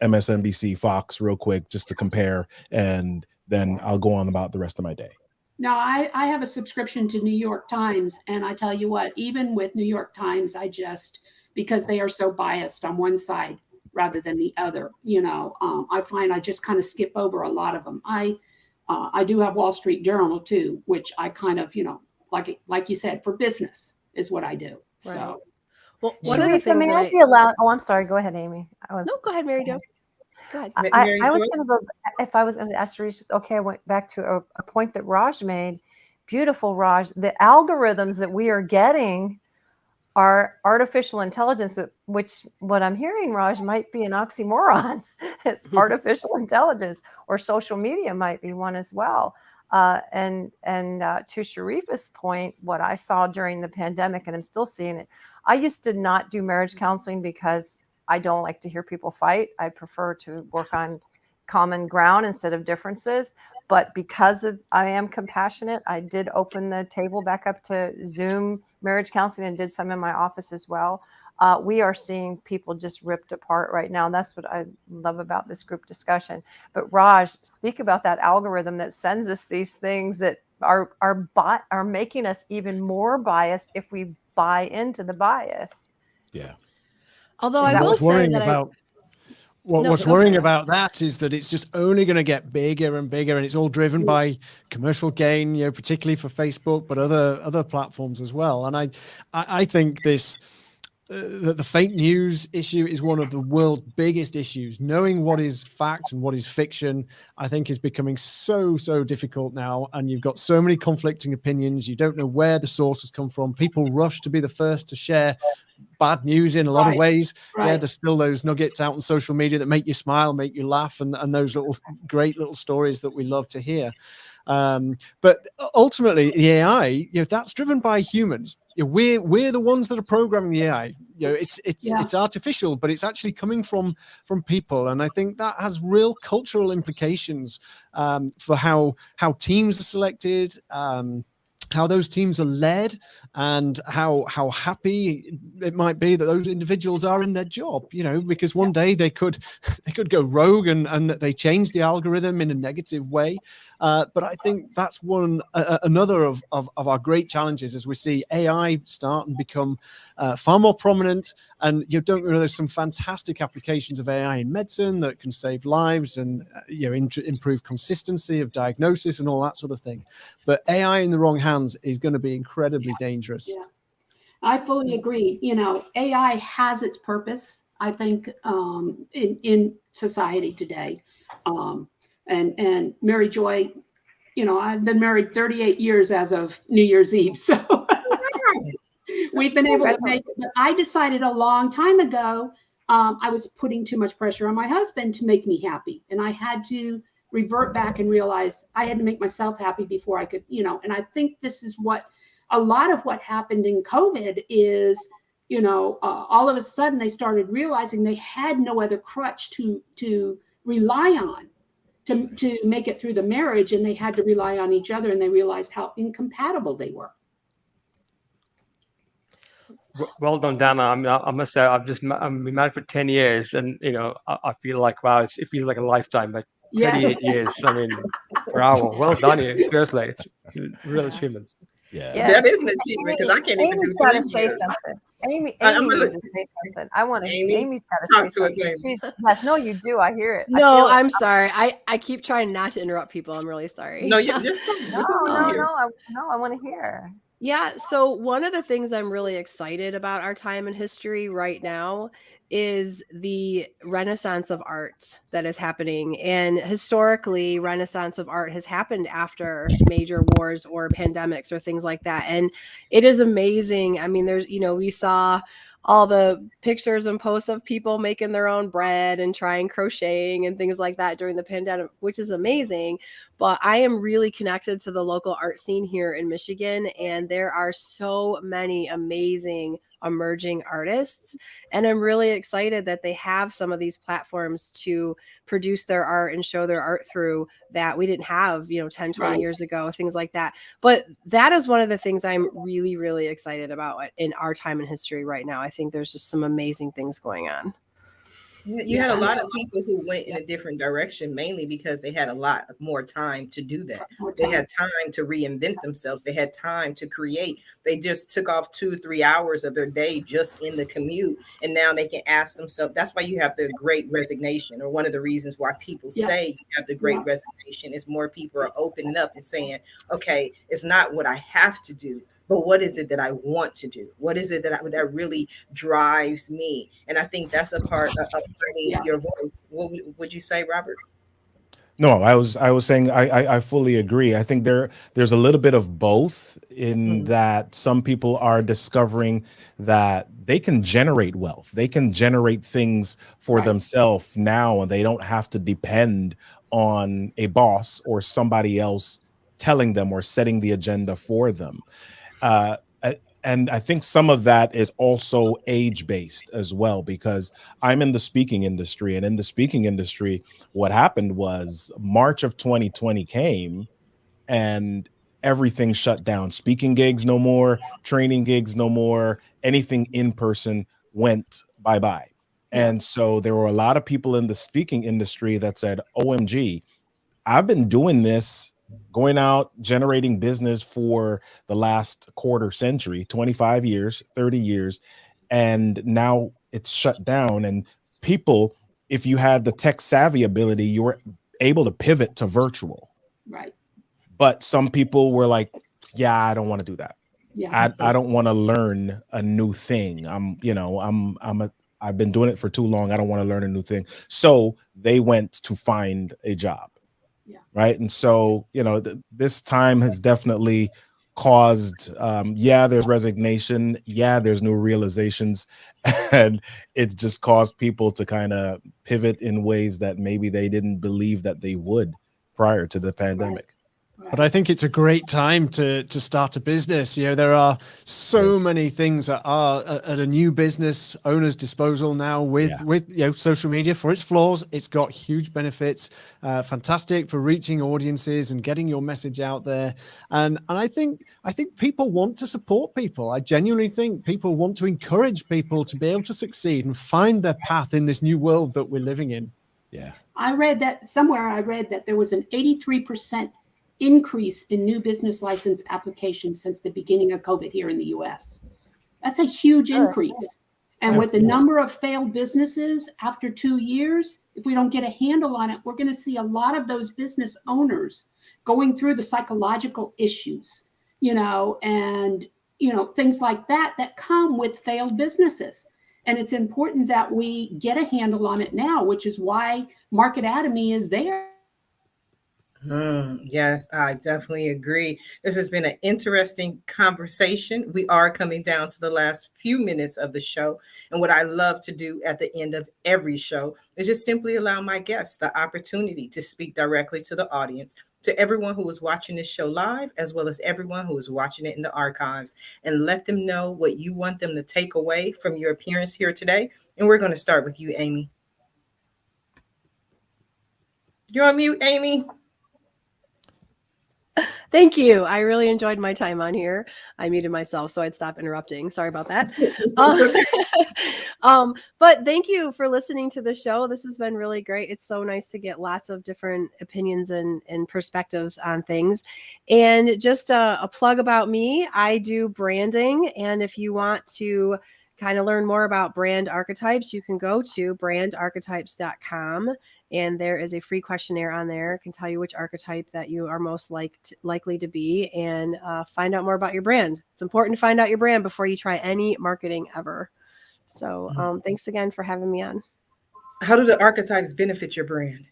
MSNBC, Fox real quick just to compare. And then I'll go on about the rest of my day. Now, I have a subscription to New York Times. And I tell you what, even with New York Times, because they are so biased on one side rather than the other, I find I just kind of skip over a lot of them. I do have Wall Street Journal too, which I kind of, like you said, for business is what I do. Right. So, well, one of the things may I be allowed? Oh, I'm sorry. Go ahead, Amy. No, go ahead, Mary Jo. Go ahead. I was going to go. If I was going to ask Therese, okay, I went back to a point that Raj made. Beautiful, Raj. The algorithms that we are getting are artificial intelligence, which what I'm hearing, Raj, might be an oxymoron. It's artificial intelligence, or social media might be one as well. And to Sharifah's point, what I saw during the pandemic, and I'm still seeing it, I used to not do marriage counseling because I don't like to hear people fight. I prefer to work on common ground instead of differences. But because I am compassionate, I did open the table back up to Zoom marriage counseling and did some in my office as well. We are seeing people just ripped apart right now. And that's what I love about this group discussion. But Raj, speak about that algorithm that sends us these things that are making us even more biased if we buy into the bias. Yeah. Although I will say that what's worrying about that is that it's just only going to get bigger and bigger, and it's all driven by commercial gain, particularly for Facebook, but other platforms as well. And I think the fake news issue is one of the world's biggest issues. Knowing what is fact and what is fiction, I think, is becoming so difficult now. And you've got so many conflicting opinions. You don't know where the sources come from. People rush to be the first to share bad news in a lot of ways. Right. Yeah, there's still those nuggets out on social media that make you smile, make you laugh, and those great little stories that we love to hear. But ultimately, the AI, that's driven by humans. We're the ones that are programming the AI. It's artificial, but it's actually coming from people, and I think that has real cultural implications for how teams are selected, how those teams are led, and how happy it might be that those individuals are in their job, because one day they could go rogue and they change the algorithm in a negative way. But I think that's another of our great challenges as we see AI start and become far more prominent. And there's some fantastic applications of AI in medicine that can save lives and improve consistency of diagnosis and all that sort of thing. But AI in the wrong hands is going to be incredibly dangerous. Yeah. I fully agree. AI has its purpose, I think, in society today. And Mary Joy, I've been married 38 years as of New Year's Eve. So we've been able to make it. But I decided a long time ago, I was putting too much pressure on my husband to make me happy. And I had to revert back and realize I had to make myself happy before I could, and I think this is a lot of what happened in COVID is, all of a sudden they started realizing they had no other crutch to rely on to make it through the marriage, and they had to rely on each other, and they realized how incompatible they were. Well done, Dana. I must say, I've been married for 10 years, and I feel like, wow, it feels like a lifetime. But 38 years. I mean, bravo. Well done, you. Seriously, it's real achievement. Yeah, that is an achievement because I can't even do 3 years. Say something. Amy needs to say something. I want to. Amy's got to say something. Yes, no, you do. I hear it. No, I'm sorry. I keep trying not to interrupt people. I'm really sorry. No, you're fine. No, I want to hear. Yeah, so one of the things I'm really excited about our time in history right now is the renaissance of art that is happening. And historically, renaissance of art has happened after major wars or pandemics or things like that. And it is amazing. I mean, there's, we saw all the pictures and posts of people making their own bread and trying crocheting and things like that during the pandemic, which is amazing. But I am really connected to the local art scene here in Michigan, and there are so many amazing emerging artists. And I'm really excited that they have some of these platforms to produce their art and show their art through that we didn't have, 10, 20 Right. years ago, things like that. But that is one of the things I'm really, really excited about in our time in history right now. I think there's just some amazing things going on. Yeah, you had a lot of people who went in a different direction, mainly because they had a lot more time to do that. They had time to reinvent themselves. They had time to create. They just took off 2-3 hours of their day just in the commute. And now they can ask themselves. That's why you have the great resignation, or one of the reasons why people say you have the great resignation is more people are opening up and saying, okay, it's not what I have to do, but what is it that I want to do? What is it that really drives me? And I think that's a part of finding your voice. What would you say, Robert? No, I was saying I fully agree. I think there's a little bit of both in that some people are discovering that they can generate wealth. They can generate things for themselves now, and they don't have to depend on a boss or somebody else telling them or setting the agenda for them. And I think some of that is also age-based as well, because I'm in the speaking industry, and in the speaking industry, what happened was March of 2020 came and everything shut down. Speaking gigs no more, training gigs no more, anything in person went bye-bye. And so there were a lot of people in the speaking industry that said, OMG, I've been doing this, going out, generating business for the last quarter century, 25 years, 30 years, and now it's shut down. And people, if you had the tech savvy ability, you were able to pivot to virtual. Right. But some people were like, yeah, I don't want to do that. Yeah. I don't want to learn a new thing. I've been doing it for too long. I don't want to learn a new thing. So they went to find a job. Right. And so, this time has definitely caused, there's resignation. Yeah, there's new realizations. And it's just caused people to kind of pivot in ways that maybe they didn't believe that they would prior to the pandemic. But I think it's a great time to start a business. There are so many things that are at a new business owner's disposal now with social media. For its flaws, it's got huge benefits. Fantastic for reaching audiences and getting your message out there. And I think people want to support people. I genuinely think people want to encourage people to be able to succeed and find their path in this new world that we're living in. Yeah. I read that there was an 83% increase in new business license applications since the beginning of COVID here in the US. That's a huge increase. And with the number of failed businesses after 2 years, if we don't get a handle on it, we're going to see a lot of those business owners going through the psychological issues, and, things like that come with failed businesses. And it's important that we get a handle on it now, which is why Marketatomy is there. Yes, I definitely agree. This has been an interesting conversation. We are coming down to the last few minutes of the show. And what I love to do at the end of every show is just simply allow my guests the opportunity to speak directly to the audience, to everyone who is watching this show live, as well as everyone who is watching it in the archives, and let them know what you want them to take away from your appearance here today. And we're going to start with you, Amy. You're on mute, Amy. Thank you. I really enjoyed my time on here. I muted myself so I'd stop interrupting. Sorry about that. But thank you for listening to the show. This has been really great. It's so nice to get lots of different opinions and perspectives on things. And just a plug about me, I do branding. And if you want to kind of learn more about brand archetypes, you can go to brandarchetypes.com, and there is a free questionnaire on there. It can tell you which archetype that you are most likely to be, and find out more about your brand. It's important to find out your brand before you try any marketing ever. So thanks again for having me on. How do the archetypes benefit your brand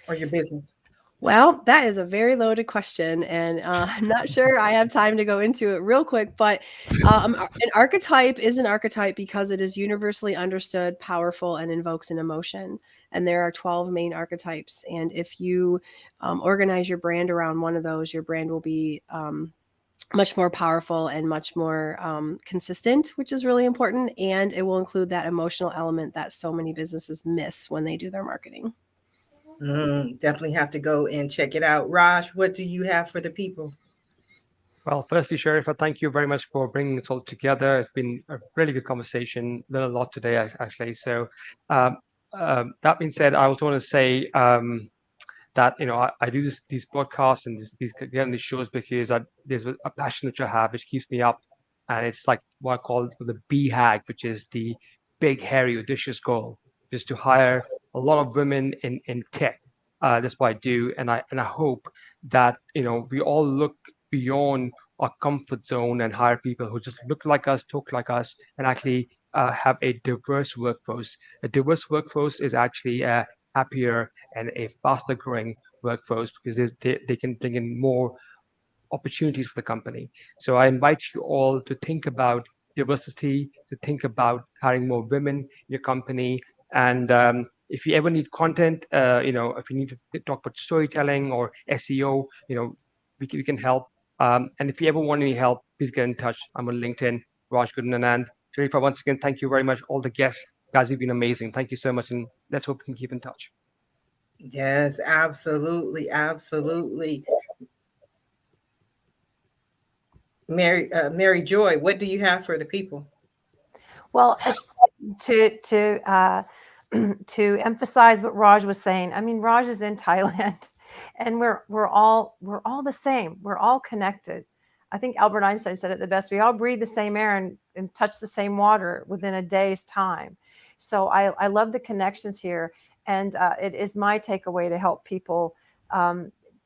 or your business? Well, that is a very loaded question, and I'm not sure I have time to go into it real quick, but an archetype is an archetype because it is universally understood, powerful, and invokes an emotion. And there are 12 main archetypes. And if you organize your brand around one of those, your brand will be much more powerful and much more consistent, which is really important. And it will include that emotional element that so many businesses miss when they do their marketing. Definitely have to go and check it out. Raj, what do you have for the people? Well, firstly, Sharifah, thank you very much for bringing this all together. It's been a really good conversation. Learned a lot today, actually. So that being said, I also want to say that I do these podcasts and these shows because there's a passion which I have, which keeps me up, and it's like what I call the BHAG, which is the big, hairy, audacious goal, is to hire a lot of women in tech. That's what I do, and I hope that we all look beyond our comfort zone and hire people who just look like us, talk like us, and actually have a diverse workforce. A diverse workforce is actually a happier and a faster growing workforce because they can bring in more opportunities for the company. So I invite you all to think about diversity, to think about hiring more women in your company. And if you ever need content, if you need to talk about storytelling or SEO, we can help. And if you ever want any help, please get in touch. I'm on LinkedIn, Raj Goodman Anand. Sharifah, once again, thank you very much. All the guests, guys, you've been amazing. Thank you so much. And let's hope we can keep in touch. Yes, absolutely. Absolutely. Mary Joy, what do you have for the people? Well, to emphasize what Raj was saying, I mean, Raj is in Thailand, and we're all the same. We're all connected. I think Albert Einstein said it the best. We all breathe the same air and touch the same water within a day's time. So I love the connections here, and it is my takeaway to help people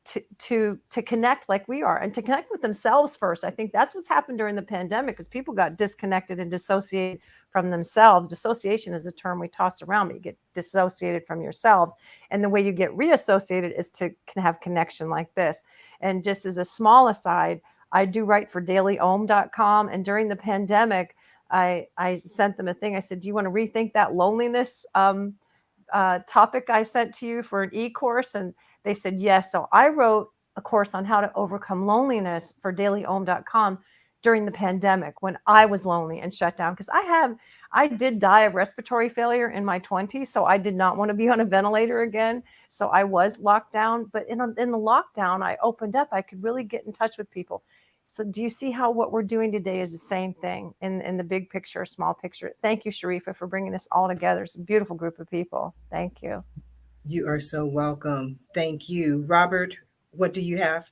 to connect like we are, and to connect with themselves first. I think that's what's happened during the pandemic, because people got disconnected and dissociated from themselves. Dissociation is a term we toss around, but you get dissociated from yourselves. And the way you get reassociated is to have connection like this. And just as a small aside, I do write for dailyohm.com. And during the pandemic, I sent them a thing. I said, do you want to rethink that loneliness topic I sent to you for an e-course? And they said yes. So I wrote a course on how to overcome loneliness for dailyohm.com during the pandemic, when I was lonely and shut down, because I did die of respiratory failure in my 20s. So I did not want to be on a ventilator again. So I was locked down, but in the lockdown, I opened up. I could really get in touch with people. So do you see how what we're doing today is the same thing in the big picture, small picture? Thank you, Sharifah, for bringing us all together. It's a beautiful group of people. Thank you. You are so welcome. Thank you. Robert, what do you have?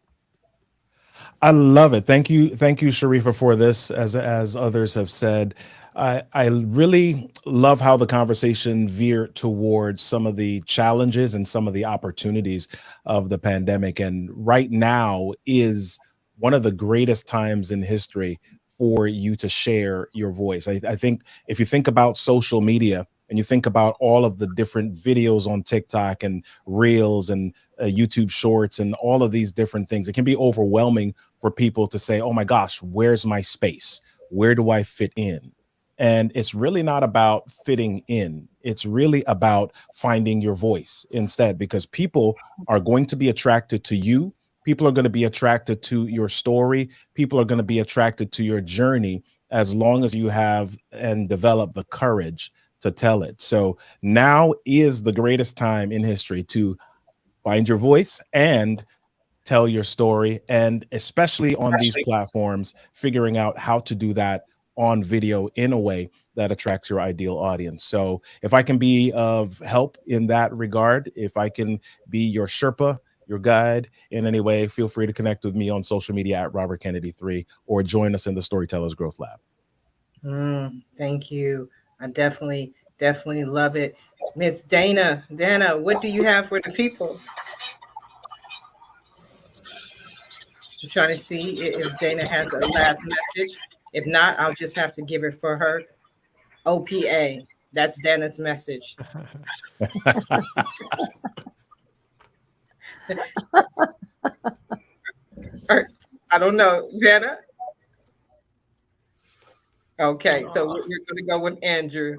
I love it. Thank you, Sharifah, for this. As others have said, I really love how the conversation veered towards some of the challenges and some of the opportunities of the pandemic. And right now is one of the greatest times in history for you to share your voice. I think if you think about social media, and you think about all of the different videos on TikTok and Reels and YouTube Shorts and all of these different things, it can be overwhelming for people to say, oh my gosh, where's my space? Where do I fit in? And it's really not about fitting in. It's really about finding your voice instead, because people are going to be attracted to you. People are going to be attracted to your story. People are going to be attracted to your journey, as long as you have and develop the courage to tell it. So now is the greatest time in history to find your voice and tell your story, and especially on these platforms, figuring out how to do that on video in a way that attracts your ideal audience. So if I can be of help in that regard, if I can be your Sherpa, your guide in any way, feel free to connect with me on social media at Robert Kennedy 3, or join us in the Storytellers Growth Lab. Thank you. I definitely love it. Miss Dana, what do you have for the people? I'm trying to see if Dana has a last message. If not, I'll just have to give it for her. OPA. That's Dana's message. I don't know. Dana? Okay, so we're going to go with Andrew.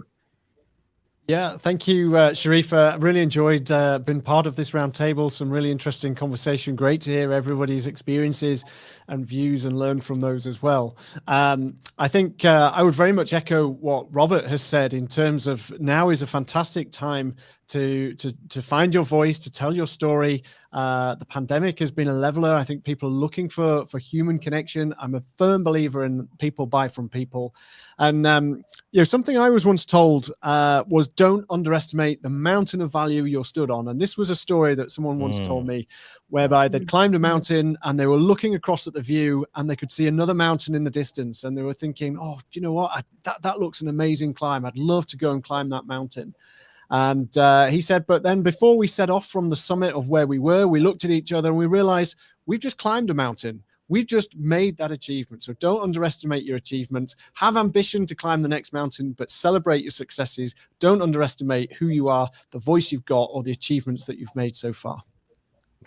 Yeah, thank you, Sharifah. I really enjoyed being part of this roundtable. Some really interesting conversation. Great to hear everybody's experiences and views and learn from those as well. I think I would very much echo what Robert has said in terms of now is a fantastic time to find your voice, to tell your story. The pandemic has been a leveler. I think people are looking for human connection. I'm a firm believer in people buy from people. And something I was once told was don't underestimate the mountain of value you're stood on. And this was a story that someone once told me, whereby they'd climbed a mountain and they were looking across at the view and they could see another mountain in the distance. And they were thinking, oh, do you know what? That looks an amazing climb. I'd love to go and climb that mountain. And he said, but then before we set off from the summit of where we were, we looked at each other and we realized we've just climbed a mountain. We've just made that achievement. So don't underestimate your achievements. Have ambition to climb the next mountain, but celebrate your successes. Don't underestimate who you are, the voice you've got, or the achievements that you've made so far.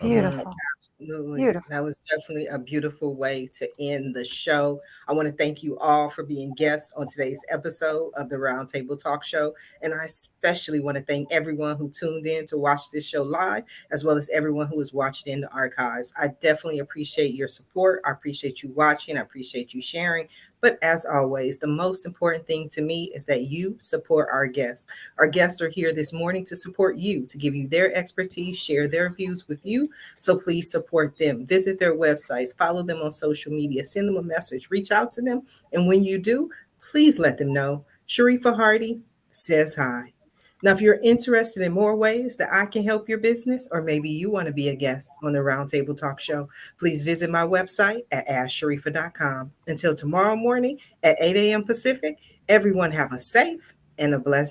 Beautiful. Absolutely. Beautiful. That was definitely a beautiful way to end the show. I want to thank you all for being guests on today's episode of the Roundtable Talk Show. And I especially want to thank everyone who tuned in to watch this show live, as well as everyone who is watching in the archives. I definitely appreciate your support. I appreciate you watching. I appreciate you sharing. But as always, the most important thing to me is that you support our guests. Our guests are here this morning to support you, to give you their expertise, share their views with you. So please support them. Visit their websites, follow them on social media, send them a message, reach out to them. And when you do, please let them know Sharifah Hardie says hi. Now, if you're interested in more ways that I can help your business, or maybe you want to be a guest on the Roundtable Talk Show, please visit my website at AskSharifah.com. Until tomorrow morning at 8 a.m. Pacific, everyone have a safe and a blessed day.